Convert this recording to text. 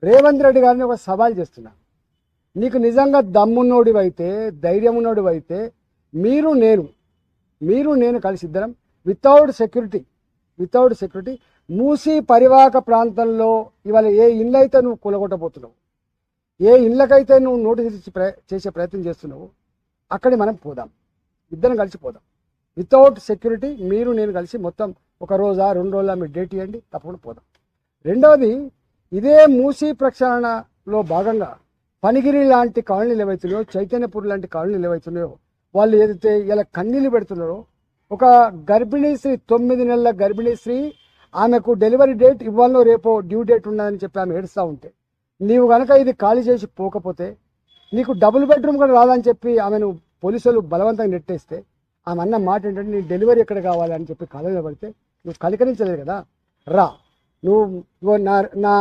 రేవంత్ రెడ్డి గారిని ఒక సవాల్ చేస్తున్నా. నీకు నిజంగా దమ్మున్నోడివైతే, ధైర్యం ఉన్నోడివైతే మీరు నేను కలిసి ఇద్దరం వితౌట్ సెక్యూరిటీ మూసీ పరివాహక ప్రాంతంలో ఇవాళ ఏ ఇళ్ళు అయితే నువ్వు కూలగొట్టబోతున్నావు, ఏ ఇళ్ళకైతే నువ్వు నోటీస్ ఇచ్చి చేసే ప్రయత్నం చేస్తున్నావు, అక్కడికి మనం పోదాం, ఇద్దరం కలిసి పోదాం. వితౌట్ సెక్యూరిటీ నేను కలిసి మొత్తం 1 రోజా 2 రోజుల మీరు డేట్ ఇవ్వండి, తప్పకుండా పోదాం. రెండవది, ఇదే మూసీ ప్రక్షాళనలో భాగంగా పనిగిరి లాంటి కాలనీలు ఏవైతున్నాయో, చైతన్యపూర్ లాంటి కాలనీలు ఏవైతున్నాయో, వాళ్ళు ఏదైతే ఇలా కన్నీళ్ళు పెడుతున్నారో, ఒక గర్భిణీ స్త్రీ 9 నెలల గర్భిణీ స్త్రీ, ఆమెకు డెలివరీ డేట్ ఇవ్వాలో రేపో డ్యూ డేట్ ఉన్నదని చెప్పి ఆమె ఏడుస్తూ ఉంటే, నీవు కనుక ఇది ఖాళీ చేసి పోకపోతే నీకు డబుల్ బెడ్రూమ్ కూడా రాదని చెప్పి ఆమెను పోలీసులు బలవంతంగా నెట్టేస్తే, ఆమె అన్న మాట ఏంటంటే నీ డెలివరీ ఎక్కడ కావాలి అని చెప్పి కాలేజీలో పడితే నువ్వు కలికరించలేదు కదా. రా, నువ్వు నా